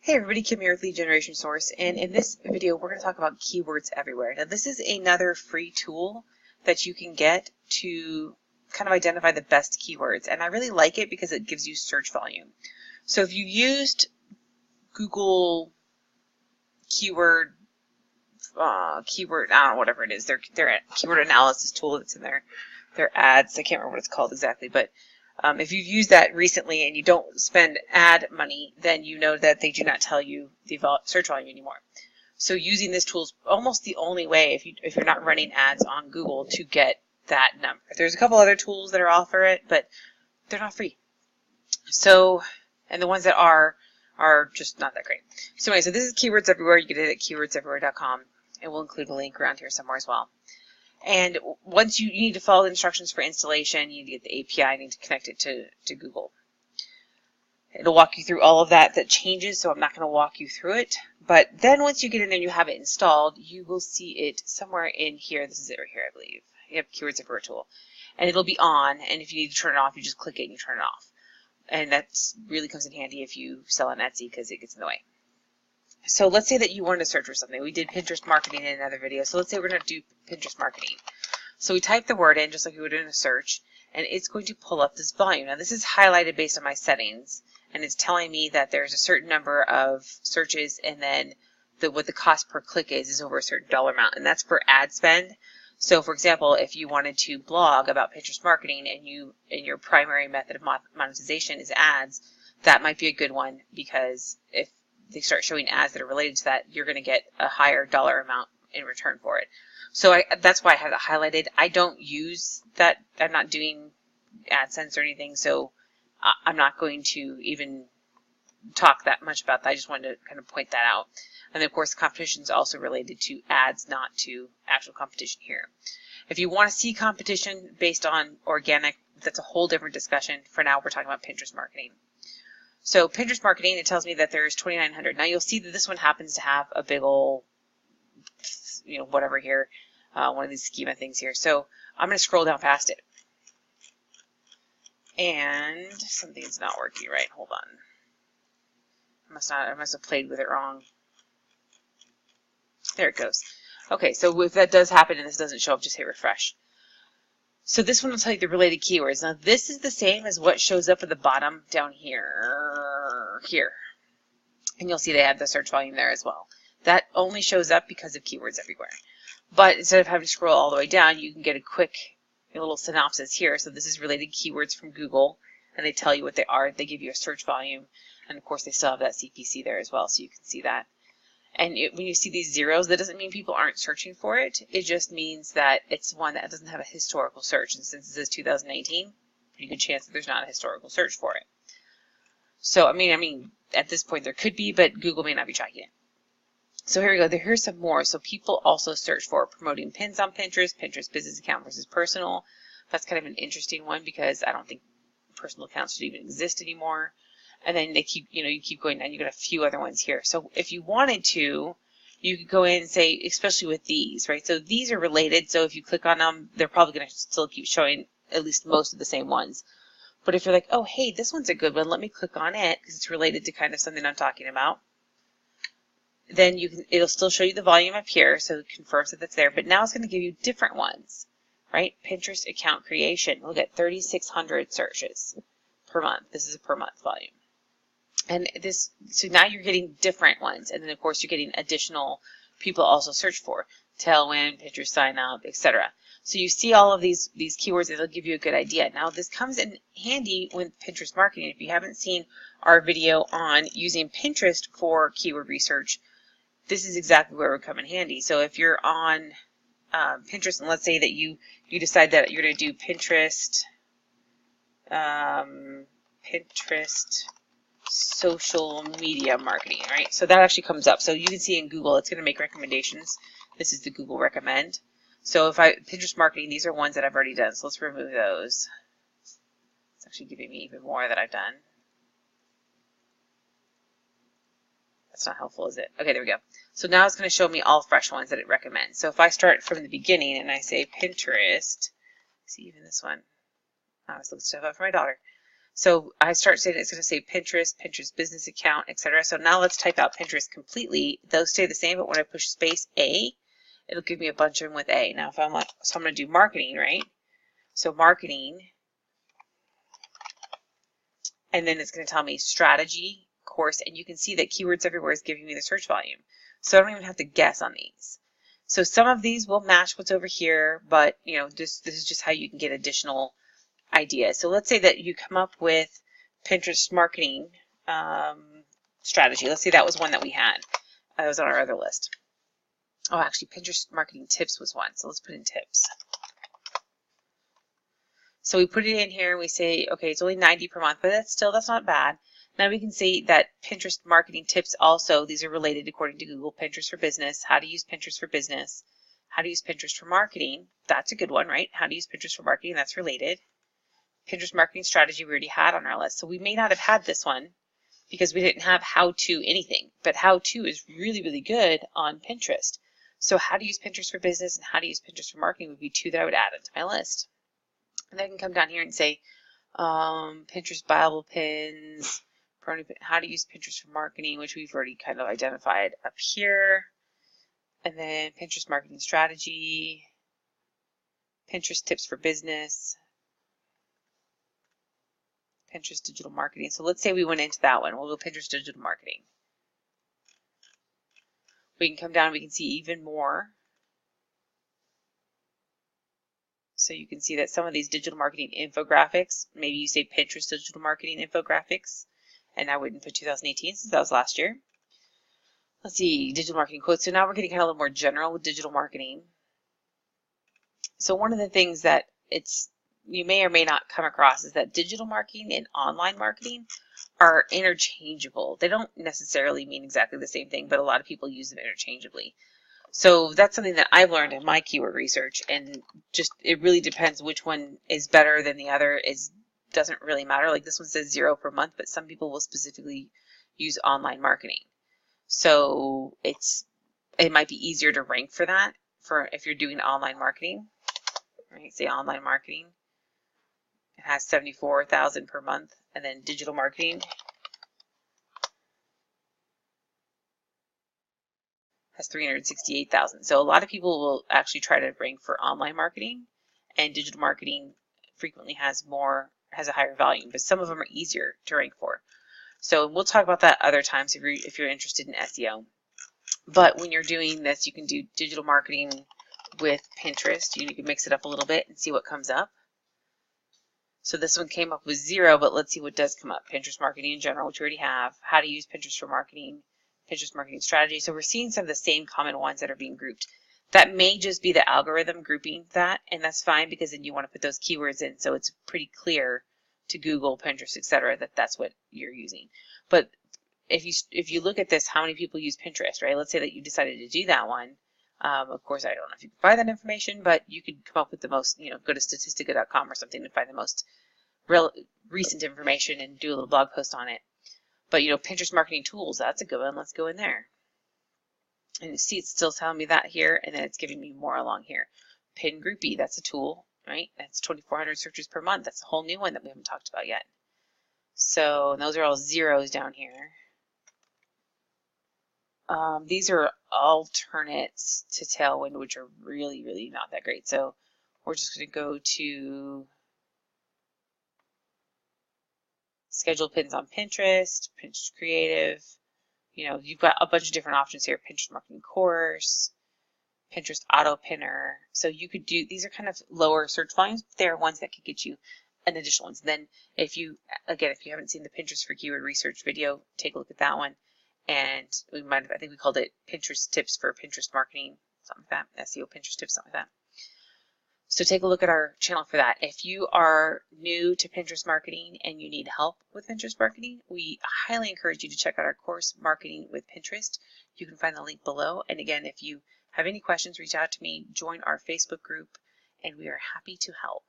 Hey everybody, Kim here with Lead Generation Source, and in this video we're going to talk about keywords everywhere. Now this is another free tool that you can get to kind of identify the best keywords, and I really like it because it gives you search volume. So if you used Google keyword, I don't know, whatever it is, their keyword analysis tool that's in their ads, I can't remember what it's called exactly, but if you've used that recently and you don't spend ad money, then you know that they do not tell you the search volume anymore. So using this tool is almost the only way if you're not running ads on Google to get that number. There's a couple other tools that offer it, but they're not free. So, and the ones that are just not that great. So anyway, so this is Keywords Everywhere. You can get it at keywordseverywhere.com, and we'll include a link around here somewhere as well. And once you need to follow the instructions for installation, you need to get the API, you need to connect it to Google. It'll walk you through all of that changes, so I'm not going to walk you through it. But then once you get in there and you have it installed, you will see it somewhere in here. This is it right here, I believe. You have Keywords Everywhere tool. And it'll be on, and if you need to turn it off, you just click it and you turn it off. And that really comes in handy if you sell on Etsy because it gets in the way. So let's say that you wanted to search for something. We did Pinterest marketing in another video. So let's say we're going to do Pinterest marketing. So we type the word in just like we would in a search, and it's going to pull up this volume. Now this is highlighted based on my settings, and it's telling me that there's a certain number of searches, and then what the cost per click is over a certain dollar amount, and that's for ad spend. So for example, if you wanted to blog about Pinterest marketing and your primary method of monetization is ads, that might be a good one, because if they start showing ads that are related to that, you're going to get a higher dollar amount in return for it. So that's why I have it highlighted. I don't use that. I'm not doing AdSense or anything, so I'm not going to even talk that much about that. I just wanted to kind of point that out. And then, of course, competition is also related to ads, not to actual competition here. If you want to see competition based on organic, that's a whole different discussion. For now, we're talking about Pinterest marketing. So Pinterest marketing, it tells me that there's 2,900. Now you'll see that this one happens to have a big old, whatever here, one of these schema things here. So I'm going to scroll down past it. And something's not working right. Hold on. I must have played with it wrong. There it goes. Okay, so if that does happen and this doesn't show up, just hit refresh. So this one will tell you the related keywords. Now this is the same as what shows up at the bottom down here. And you'll see they have the search volume there as well. That only shows up because of Keywords Everywhere. But instead of having to scroll all the way down, you can get a quick little synopsis here. So this is related keywords from Google, and they tell you what they are. They give you a search volume, and of course they still have that CPC there as well, so you can see that. And when you see these zeros, that doesn't mean people aren't searching for it. It just means that it's one that doesn't have a historical search. And since this is 2019, pretty good chance that there's not a historical search for it. So, I mean, at this point there could be, but Google may not be tracking it. So here we go. Here's some more. So people also search for promoting pins on Pinterest, Pinterest business account versus personal. That's kind of an interesting one because I don't think personal accounts should even exist anymore. And then they keep, you keep going down. You got a few other ones here. So if you wanted to, you could go in and say, especially with these, right? So these are related. So if you click on them, they're probably going to still keep showing at least most of the same ones. But if you're like, oh, hey, this one's a good one, let me click on it because it's related to kind of something I'm talking about. Then it'll still show you the volume up here, so it confirms that that's there. But now it's going to give you different ones, right? Pinterest account creation. Look at 3,600 searches per month. This is a per month volume. And so now you're getting different ones. And then, of course, you're getting additional people also search for. Tailwind, Pinterest sign up, etc. So you see all of these keywords, it'll give you a good idea. Now, this comes in handy with Pinterest marketing. If you haven't seen our video on using Pinterest for keyword research, this is exactly where it would come in handy. So if you're on Pinterest, and let's say that you decide that you're going to do Pinterest social media marketing, right? So that actually comes up. So you can see in Google, it's going to make recommendations. This is the Google recommend. So if Pinterest marketing, these are ones that I've already done. So let's remove those. It's actually giving me even more that I've done. That's not helpful, is it? Okay, there we go. So now it's going to show me all fresh ones that it recommends. So if I start from the beginning and I say Pinterest, see even this one. I was looking stuff up for my daughter. So I start saying it's going to say Pinterest, Pinterest business account, etc. So now let's type out Pinterest completely. Those stay the same, but when I push space A, it'll give me a bunch of them with A. Now if I'm like, so I'm going to do marketing, right? So marketing, and then it's going to tell me strategy, course, and you can see that Keywords Everywhere is giving me the search volume. So I don't even have to guess on these. So some of these will match what's over here, but you know, this is just how you can get additional ideas. So let's say that you come up with Pinterest marketing strategy. Let's say that was one that we had. That was on our other list. Oh, actually, Pinterest marketing tips was one. So let's put in tips. So we put it in here and we say, okay, it's only $90 per month, but that's not bad. Now we can see that Pinterest marketing tips also, these are related according to Google. Pinterest for business, how to use Pinterest for business, how to use Pinterest for marketing. That's a good one, right? How to use Pinterest for marketing, that's related. Pinterest marketing strategy we already had on our list. So we may not have had this one because we didn't have how to anything, but how to is really, really good on Pinterest. So how to use Pinterest for business and how to use Pinterest for marketing would be two that I would add into my list. And then I can come down here and say Pinterest Bible pins, how to use Pinterest for marketing, which we've already kind of identified up here. And then Pinterest marketing strategy, Pinterest tips for business, Pinterest digital marketing. So let's say we went into that one. We'll do Pinterest digital marketing. We can come down and we can see even more. So you can see that some of these digital marketing infographics, maybe you say Pinterest digital marketing infographics, and I wouldn't put 2018 since that was last year. Let's see, digital marketing quotes. So now we're getting kind of a little more general with digital marketing. So one of the things that you may or may not come across is that digital marketing and online marketing are interchangeable. They don't necessarily mean exactly the same thing, but a lot of people use them interchangeably. So that's something that I've learned in my keyword research, and just it really depends which one is better than the other. Doesn't really matter. Like this one says 0 per month, but some people will specifically use online marketing. So it might be easier to rank for that for if you're doing online marketing. Right? Say online marketing. It has 74,000 per month, and then digital marketing has 368,000. So a lot of people will actually try to rank for online marketing, and digital marketing frequently has a higher volume, but some of them are easier to rank for. So we'll talk about that other times if you're interested in SEO. But when you're doing this, you can do digital marketing with Pinterest. You can mix it up a little bit and see what comes up. So this one came up with 0, but let's see what does come up. Pinterest marketing in general, which we already have. How to use Pinterest for marketing. Pinterest marketing strategy. So we're seeing some of the same common ones that are being grouped. That may just be the algorithm grouping that, and that's fine because then you want to put those keywords in so it's pretty clear to Google, Pinterest, etc. that that's what you're using. But if you look at this, how many people use Pinterest, right? Let's say that you decided to do that one. Of course, I don't know if you can find that information, but you could come up with the most, go to Statistica.com or something and find the most recent information and do a little blog post on it. But, Pinterest marketing tools, that's a good one. Let's go in there. And you see it's still telling me that here, and then it's giving me more along here. Pin Groupie, that's a tool, right? That's 2,400 searches per month. That's a whole new one that we haven't talked about yet. So and those are all zeros down here. These are alternates to Tailwind, which are really, really not that great. So we're just going to go to schedule pins on Pinterest, Pinterest Creative. You've got a bunch of different options here. Pinterest Marketing Course, Pinterest Auto Pinner. So you could do, these are kind of lower search volumes, but they're ones that could get you an additional ones. Then if you haven't seen the Pinterest for Keyword Research video, take a look at that one. And I think we called it Pinterest Tips for Pinterest Marketing, something like that, SEO Pinterest Tips, something like that. So take a look at our channel for that. If you are new to Pinterest marketing and you need help with Pinterest marketing, we highly encourage you to check out our course, Marketing with Pinterest. You can find the link below. And again, if you have any questions, reach out to me, join our Facebook group, and we are happy to help.